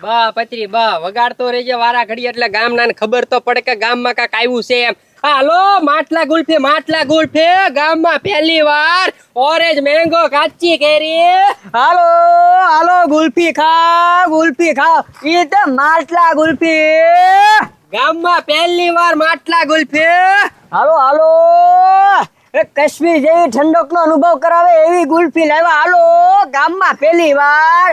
બા પત્રી બા વગાડતો રહેજે વારા ઘડી એટલે ગામના ને ખબર તો પડે કે ગામમાં કાક આવ્યું છે એમ. હાલો માટલા ગુલ્ફી ગામમાં પહેલી વાર ઓરેન્જ મેંગો કાચી કેરી. હાલો હાલો ગુલ્ફી ખાવ ઈ તો માટલા ગુલ્ફી ગામમાં પહેલી વાર માટલા ગુલ્ફી. હાલો હાલો એ કાશ્મીર જેવી ઠંડકનો અનુભવ કરાવે એવી ગુલ્ફી લાવ્યા. હાલો ગામમાં પહેલી વાર.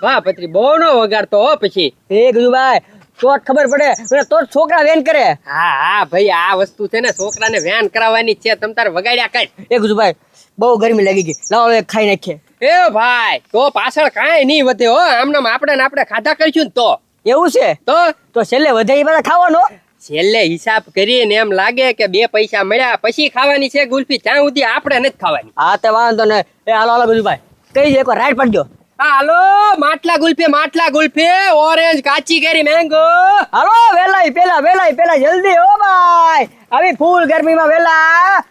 વાહ પત્રી બહુ નો વગાડતો હો પછી. એ ગુરુભાઈ તો જ ખબર પડે તો જ છોકરા વેન કરે. હા ભાઈ આ વસ્તુ છે ને છોકરાને વેન કરાવવાની છે. તમ તાર વગાડ્યા કઈ. એ ગુરુભાઈ બહુ ગરમી લાગી ગઈ, લાવો એક ખાઈ નાખીએ. એ ભાઈ તો પાછળ કાંઈ નહીં વધે હો. આમનામ આપણે ખાધા કરીશું ને તો. એવું છે તો છેલ્લે વધે એ બધા ખાવાનો. છેલ્લે હિસાબ કરીને એમ લાગે કે 2 પૈસા મળ્યા પછી ખાવાની છે ગુલ્ફી, ત્યાં સુધી આપણે નથી ખાવાની. હા તે વાંધો ને. એ હાલો હાલો ગુરુભાઈ કઈ દે એકવાર રાઈડ પાડજો. હાલો માટલા ગુલ્ફી ઓરેન્જ કાચી કેરી મેંગો. હાલો વેલાઈ પેલા જલ્દી હો ભાઈ, આવી ફૂલ ગરમીમાં વેલા.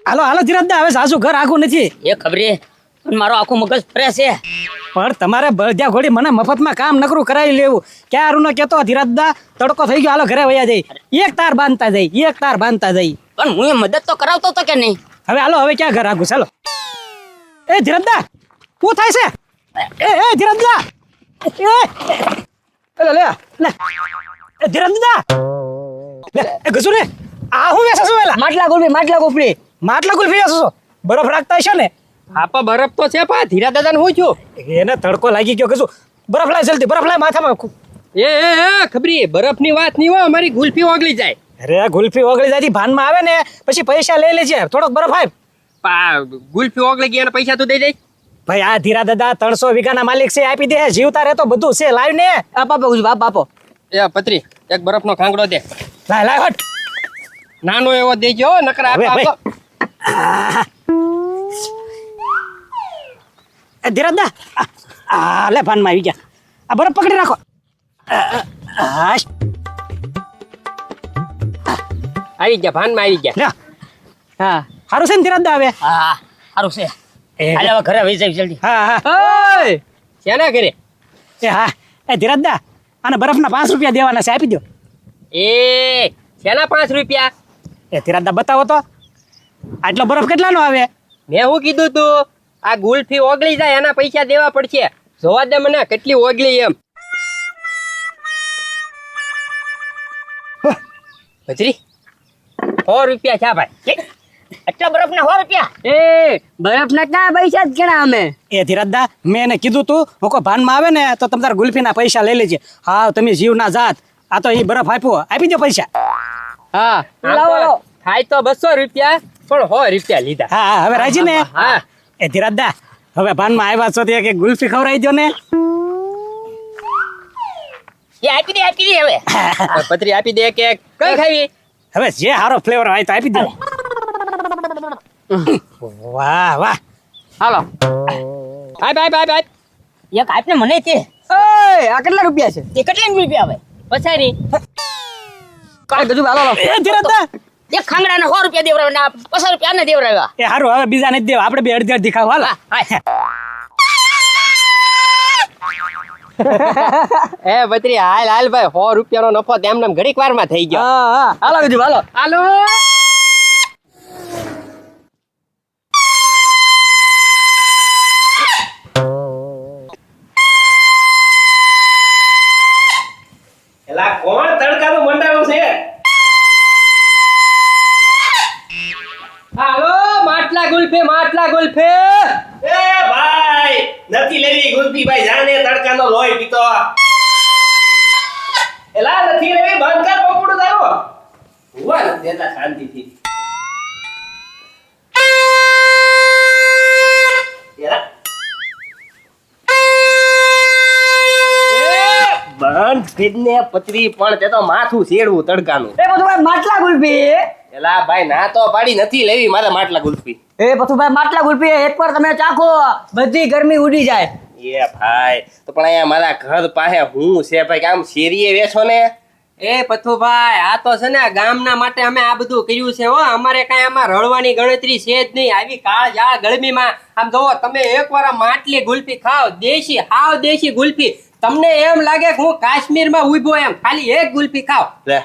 હાલો ધીરજદા, હવે સાસુ ઘર આખું નથી. એ ખબરે મારો આખું મગજ ફરે છે. પણ તમારે બળદ્યા ઘોડી મને મફતમાં કામ નકરું કરાવી લેવું. ક્યાં રૂનો કેતો ધીરજદા તડકો થઈ ગયો, હાલો ઘરે વયા જઈ. એક તાર બાંધતા જઈ. પણ હું મદદ તો કરાવતો તો કે નહીં. હવે હાલો હવે ક્યાં ઘર આખું ચાલો. એ ધીરજદા શું થાય છે? એ ધીરજદા લે એ ધીરજદા એ ગસુ રે આ હું વેસા છું વેલા. માટલા ગુલ્ફી વેસો બરફ રાખતા હશો ને? આપા બરફ તો છે પા ધીરા દાદા ને હું છું. એને તડકો લાગી ગયો. કશું બરફ લાય જલ્દી, બરફ લાય માથામાં. એ ખબરી બરફ ની વાત નહીં હો, અમારી ગુલ્ફી ઓગળી જાય. અરે ગુલ્ફી ઓગળી જાય ભાનમાં આવે ને પછી પૈસા લઈ લેજે. થોડોક બરફ આપ. ગુલ્ફી ઓગળી ગયા પૈસા તું દઈ દઈ. ભાઈ આ ધીરા દાદા 300 વીઘાના માલિક છે, આપી દે. જીવતા રહે તો બધું છે. લાવ ને આપો. એ પત્રી એક બરફ નો ખાંગડો દે. લાય હટ. નાનો એવો દેજો નકર આપો. ધીરજદા લે ભાનમાં આવી ગયા. આ બરફ પકડી રાખો. આવી ગયા ભાનમાં આવી ગયા. હા સારું છે ને ધીરજદા? હવે હા સારું છે. હાલ હવે ઘરે વહી જાય જલ્દી. હા શેના ઘરે? હા એ ધીરજદા આને બરફના 5 રૂપિયા દેવાના છે, આપી દો. એ શેના 5 રૂપિયા? એ ધીરજદા બતાવો તો આટલો બરફ કેટલાનો આવે? મેં શું કીધું તું? આ ગુલ્ફી ઓગળી જાય એના પૈસા દેવા પડશે. જોવા દે મને કેટલી ઓગળી એમ. ભજરી 100 રૂપિયા છે ભાઈ. આટલા બરફના 100 રૂપિયા? એ બરફના ક્યાં પૈસા જ ગણા અમે. એ ધીરજદા મેં એને કીધું તું હું કો ભાનમાં આવે ને તો તમે તાર ગુલ્ફીના પૈસા લઈ લેજે. હા તમે જીવના જાત. આ તો એ બરફ આપ્યો, આપી દો પૈસા. હા થાય તો 200 રૂપિયા પણ 100 રૂપિયા લીધા. હા હવે રાજી ને? હા એ ધીરજદા હવે ભાનમાં આવ્યા છો કે ગુલ્ફી ખવડાવી દો ને. એ આપી દે હવે. પત્રી આપી દે કે કઈ ખાવી? હવે જે હારો ફ્લેવર હોય તો આપી દો. વાહ હાલો બાય. એક આપને મને તે. આ કેટલા રૂપિયા છે? તે કેટલા રૂપિયા આવે? પછારી બધું હાલો. એ ધીરજદા એક ખાંગડાના 100 રૂપિયા દેવરાવ્યા, 50 રૂપિયા ને દેવરાવ્યા. એ હારું હવે બીજા નથી દેવા, આપણે બે અડધી ખાવ. હાલ એ બત્રી હાલ ભાઈ 100 રૂપિયાનો નફો તેમ ઘડીક વારમાં થઈ ગયો. હાલો બીજું હાલો. એલા કોણ તડકાનું મંડાણું છે? હાલો માટલા ગુલ્ફી. એ ભાઈ નથી લેવી ગુલ્ફી ભાઈ, જાને તડકાનો લોહી પીતો. એલા નથી લેવી, બંધ કર પકડું તારો. હુવા ન દેતા શાંતિથી. એલા બંધ ફીડને પતરી પણ તે તો માથું શેડવું તડકાનું. એ પથુભાઈ માટલા ગુલ્ફી. એલા ભાઈ ના તો પાડી નથી લેવી મારે માટલા ગુલ્ફી. એ પથુભાઈ માટલા ગુલ્ફી એકવાર તમે ચાખો બધી ગરમી ઉડી જાય. એ ભાઈ તો પણ અહીંયા મારા ઘર પાસે હું છે ભાઈ કે આમ શેરીએ વેચો ને એ પથુભાઈ આ તો છે ને ગામના માટે અમે આ બધું કર્યું છે હો. અમારે કઈ આમાં રળવાની ગણતરી છે જ નહીં. આવી કાળ ઝાળ ગળમીમાં આમ જોવો તમે એકવાર આ માટલી ગુલ્ફી ખાઓ, દેશી હાવ દેશી ગુલ્ફી, તમને એમ લાગે કે હું કાશ્મીરમાં ઉભો એમ. ખાલી એક ગુલ્ફી ખાઓ. લે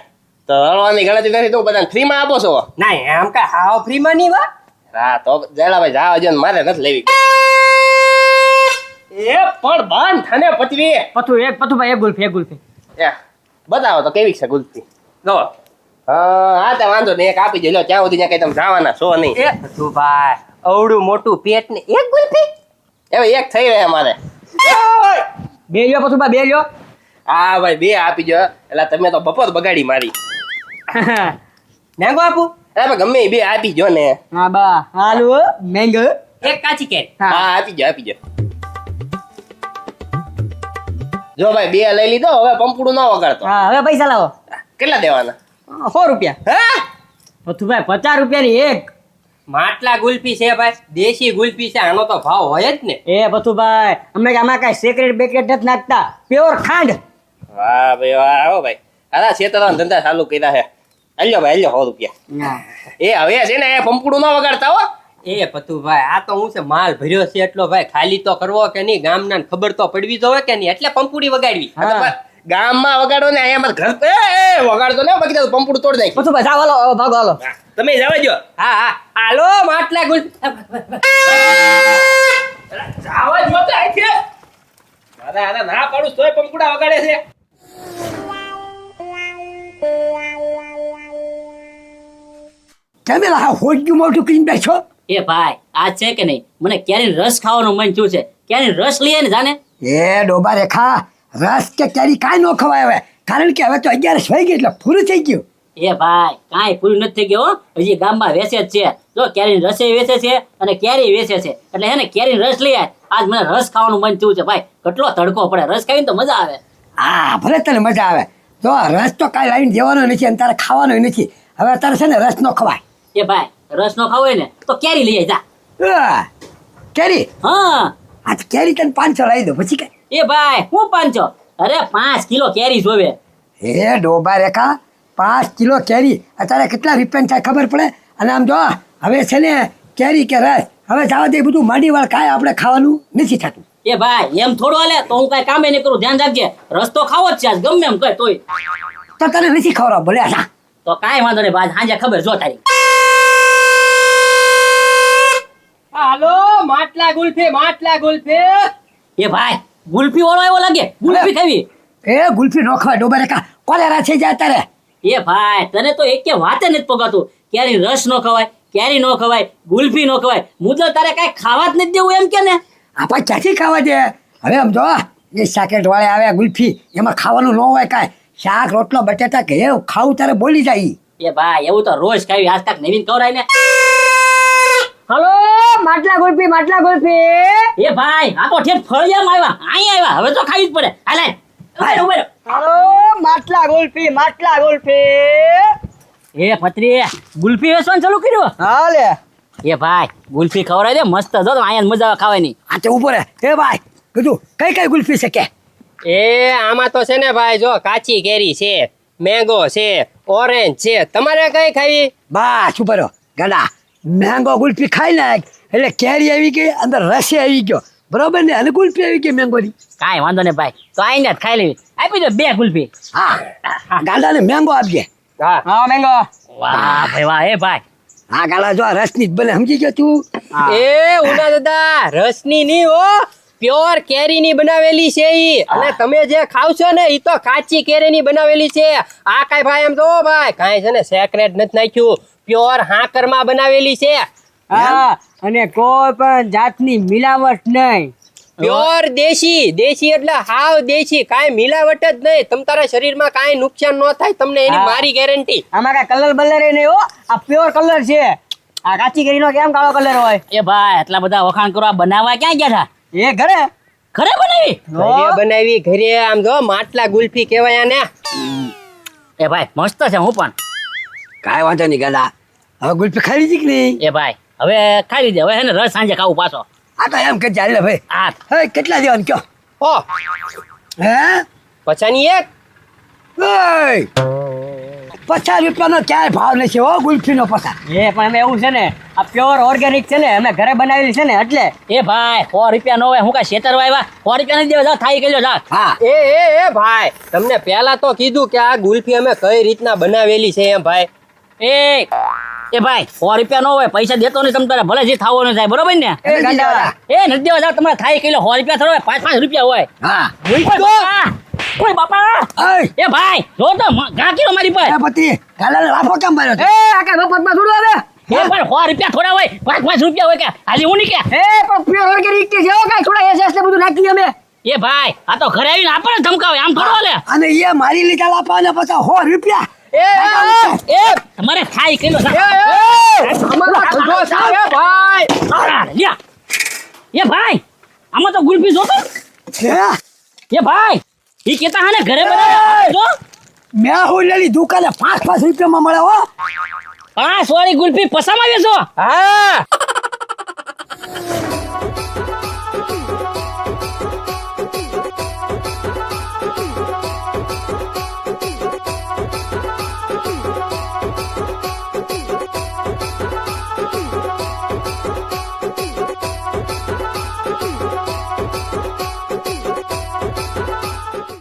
તો રળવાની ગણતરી નથી તો બધાને ફ્રીમાં આપો છો? ના એમ કઈ હાવ ફ્રીમાં નહીં વા. હા તો જયલાભાઈ જાવ જો મારે નથી લેવી. એ પણ બાંધ થાને પતરી. પથુભાઈ એક ગુલ્ફી એ બતાવો તો કેવી છે ગુલ્ફી. જો હા તે વાંધો નહીં એક આપી દે લો ત્યાં સુધી ત્યાં કઈ તમે જવાના છો નહીં. એ પથુભાઈ અવડું મોટું પેટ ને એક ગુલ્ફી. હવે એક થઈ રહે અમારે. બે લ્યો પથુભાઈ બે લ્યો. હા ભાઈ બે આપી દો એટલે તમે તો બપોર બગાડી મારી. મેંગો આપું? અરે ભાઈ ગમે એ બે આપી દો ને. હા બા હાલો મેંગો. એક કાચી કેરી. હા આપી દો આપી દો. જો ભાઈ બે લઈ લીધો હવે પંપુડું ન વગાડતો. હા હવે પૈસા લાવો. કેટલા દેવાના? 100 રૂપિયા. હે પથુભાઈ 50 રૂપિયાની એક. માટલા ગુલ્ફી છે ભાઈ, દેશી ગુલ્ફી છે, આનો તો ભાવ હોય જ ને. એ પથુભાઈ અમે આમાં કઈ સેક્રેટ બેક્રેટ નથી નાખતા, પ્યોર ખાંડ. વાહ ભાઈ વાહ આવો ભાઈ. અરે છેતરવાનો ધંધા ચાલુ કર્યા છે. આલ્યો ભાઈ આલ્યો 100 રૂપિયા. એ હવે છે ને એ પંપુડું ન વગાડતા હો. એ પતુભાઈ આ તો હું છે માલ ભર્યો છે એટલો ભાઈ, ખાલી તો કરવો કે નહીં, ગામના ને ખબર તો પડવી જોવે કે નહીં, એટલે પંપુડી વગાડવી. આ તો ભાઈ ગામમાં વગાડો ને અહીંયા અમારા ઘર એ વગાડતો ને બાકી તો પંપુડું તોડી નાખી. પથુભાઈ જાવ હાલો ભાગો હાલો. તમે જવા જો. હા હા હાલો માટલા ગુલ્ફી. જવા જો તો આઈ છે. અરે ના પાડું તોય પંપુડા વગાડે છે. તમે આ હોજ્યું મોટું કીને બેઠો. એ ભાઈ આ છે કે નહીં, મને કેરી રસ ખાવાનું મન થયું છે. કેરી રસ લઈએ ને જાને. એ ડોબા રેખા રસ કે કેરી કાંઈ ન ખવાય હવે, કારણ કે હવે તો 11 વાગી ગઈ એટલે પૂરું થઈ ગયું. એ ભાઈ કાંઈ પૂરું નથી થઈ ગયું હો. હજી ગામમાં વેચે જ છે. જો કેરી રસે વેચે છે અને કેરી વેચે છે, એટલે હે ને કેરી રસ લઈ આય. આજ મને રસ ખાવાનું મન થયું છે ભાઈ. કેટલો તડકો પડે, રસ ખાઈને તો મજા આવે. હા ભલે તને મજા આવે. તો રસ તો કાંઈ લાવીને દેવાનો નથી અને તારે ખાવાનો નથી. હવે અત્યારે છે ને રસ ન ખવાય. એ ભાઈ રસ નો ખાવો હોય ને તો કેરી લઈ આય જા. કેરી હા આ તો કેરી તને 500 લાવી દો પછી કઈ. એ ભાઈ હું 500? અરે 5 કિલો કેરી જોવે. એ ડોબા રેખા 5 કિલો કેરી અત્યારે કેટલા રૂપિયા થાય ખબર પડે. અને આમ જો હવે છે ને કેરી કે રસ હવે જવા દે, બધું માંડીવાળ કાંઈ આપણે ખાવાનું નથી થતું. એ ભાઈ એમ થોડું હાલે, તો હું કઈ કામે નહીં કરું. ધ્યાન રાખજે, રસ તો ખાવો જ છે આજ ગમે એમ કહે તોય. તો તને નથી ખવડાવ ભલે જા. તો કાંઈ વાંધો નહીં ભાઈ, સાંજે ખબર જો તારી. હાલો માટલા ગુલ્ફી, માટલા ગુલ્ફી. એ ભાઈ ગુલ્ફી વાળો આવ્યો લાગે. ગુલ્ફી ખાવી? એ ગુલ્ફી નો ખવાય ડોબા રેખા, કોલેરા થઈ જાય તારે. એ ભાઈ તને તો એકે વાતે નથી પગાતું. કેરી રસ નો ખવાય, કેરી નો ખવાય, ગુલ્ફી નો ખવાય. મુદ્દો તારે કાંઈ ખાવા જ નથી દેવું એમ કે ને. આપણે ક્યાંથી ખાવા દે. હવે આમ જો એ સાકેટ વાળે આવ્યા ગુલ્ફી, એમાં ખાવાનું ન હોય કાંઈ. શાક રોટલો બટેટા કે એવું ખાવું તારે બોલી જાય. એ ભાઈ એવું તો રોજ ખાવી, આજ તક નવીન ખવડાય ને. હાલો માટલા ગુલ્ફી, માટલા ગુલ્ફી. એ ભાઈ આ તો ઠેઠ ફળિયામાં આવ્યા, અહીં આવ્યા. હવે તો ખાવી જ પડે. હાલે ઉભો રહો. હાલો માટલા ગુલ્ફી, માટલા ગુલ્ફી. એ પત્રી ગુલ્ફી વેચવાનું ચાલુ કર્યું? હાલે એ ભાઈ ગુલ્ફી ખવડાવી દે મસ્ત. જો અહીંયા મજા આવે ખાવાની. આ તો ઉભો રહે. એ ભાઈ કીધું કઈ કઈ ગુલ્ફી છે કે? એ આમાં તો છે ને ભાઈ જો કાચી કેરી છે, મેંગો છે, ઓરેન્જ છે, તમારે કઈ ખાવી? બસ ઉભો રહો ગડા. મેંગો ગુલ્ફી ખાઈ નાખ એટલે કેરી આવી ગઈ, અંદર રસે આવી ગયો બરોબર ને, અને ગુલ્ફી આવી ગઈ મેંગોની. કાંઈ વાંધો નહીં ભાઈ, તો આઈને જ ખાઈ લેવી. આપી દો 2 ગુલ્ફી. હા ગાડાને મેંગો આપજે. હા હા મેંગો. વાહ ભાઈ વાહ. એ ભાઈ હા ગાડા જો રસની જ બને, સમજી ગયો તું? એ ઉના દાદા રસની ની હો, પ્યોર કેરીની બનાવેલી છે ઈ. અને તમે જે ખાવ છો ને ઈ તો કાચી કેરીની બનાવેલી છે. આ કાઈ ભાઈ એમ જો ભાઈ કાઈ છે ને સેક્રેટ નથી નાખ્યું, પ્યોર હાકરમાં બનાવેલી છે. હા અને કોઈ પણ જાતની મિલાવટ નહીં. પ્યોર દેશી, દેશી એટલે હાવ દેશી, કાઈ મિલાવટ જ નહીં. તમ તારા શરીરમાં કાઈ નુકસાન ન થાય તમને, એની હા. મારી ગેરંટી. આમાં કાંઈ કલર બલર નહીં હો, આ પ્યોર કલર છે. આ કાચી કેરીનો કેમ કાળો કલર હોય? એ ભાઈ એટલા બધા વખાણ કરવા બનાવવા ક્યાં ગયા હતા? એ ઘરે ઘરે બનાવી? ઘરે બનાવી ઘરે. આમ જો માટલા ગુલ્ફી કહેવાય ને. એ ભાઈ મસ્ત છે. હું પણ કાંઈ વાંધો નહીં ગાડા. હવે ગુલ્ફી ખાઈ લીધી કે નહીં? એ ભાઈ હવે ખાઈ લીધે. હવે હે ને રસ સાંજે ખાવું પાછો. આ તો એમ કે ચાલે ભાઈ આ હે કેટલા દેવાનું કયો ઓ હે પચાની એક 50 રૂપિયાનો ક્યાંય ભાવ નથી હો ગુલ્ફીનો પચાસ. એ પણ અમે એવું છે ને આ પ્યોર ઓર્ગેનિક છે ને અમે ઘરે બનાવેલી છે ને એટલે એ ભાઈ 100 રૂપિયા નો હોય હું કા શેતર વાયવા 100 રૂપિયા નથી દેવા જાઓ થાઈ ગયો જા હા એ ભાઈ તમને પહેલા તો કીધું કે આ ગુલ્ફી અમે કઈ રીતના બનાવેલી છે એમ ભાઈ એ ભાઈ 100 રૂપિયા નો હોય પૈસા દેતો નહીં તમે તારે ભલે જે થાવાનું થાય બરોબર ને એ ગાંડા. એ નથી દેવા જાવ તમારે થાઈ કિલો 100 રૂપિયા થોડો હોય 5 રૂપિયા હોય હા કોઈ બાપા ઓય એ ભાઈ જો તો ગા કિલો મારી પર એ પતિ ગાલાને લાફો કેમ માર્યો છે? આ કઈ મફતમાં થોડું આવે એ પણ 100 રૂપિયા થોડા હોય 5 રૂપિયા હોય કે હાલી હું નહીં કે પણ પ્યોર ઓર્ગેનિક છે જેવો કાંઈ થોડા એસએસ ને બધું નાખી અમે એ ભાઈ આ તો ઘરે આવીને આપણને ધમકાવે આમ થોડો હાલે અને એ મારી લીધા લાફા અને પછી 100 રૂપિયા એ તમારે થાઈ કિલો અમારા ધંધો છે ભાઈ એ ભાઈ આમાં તો ગુલ્ફી જોતો હે એ ભાઈ ઈ કેતા હા ને ઘરે બનાવ્યા જો મેં ઓલેલી દુકાને 5 રૂપિયામાં મળે હો 5 વાળી ગુલ્ફી પસામાં વેચો હા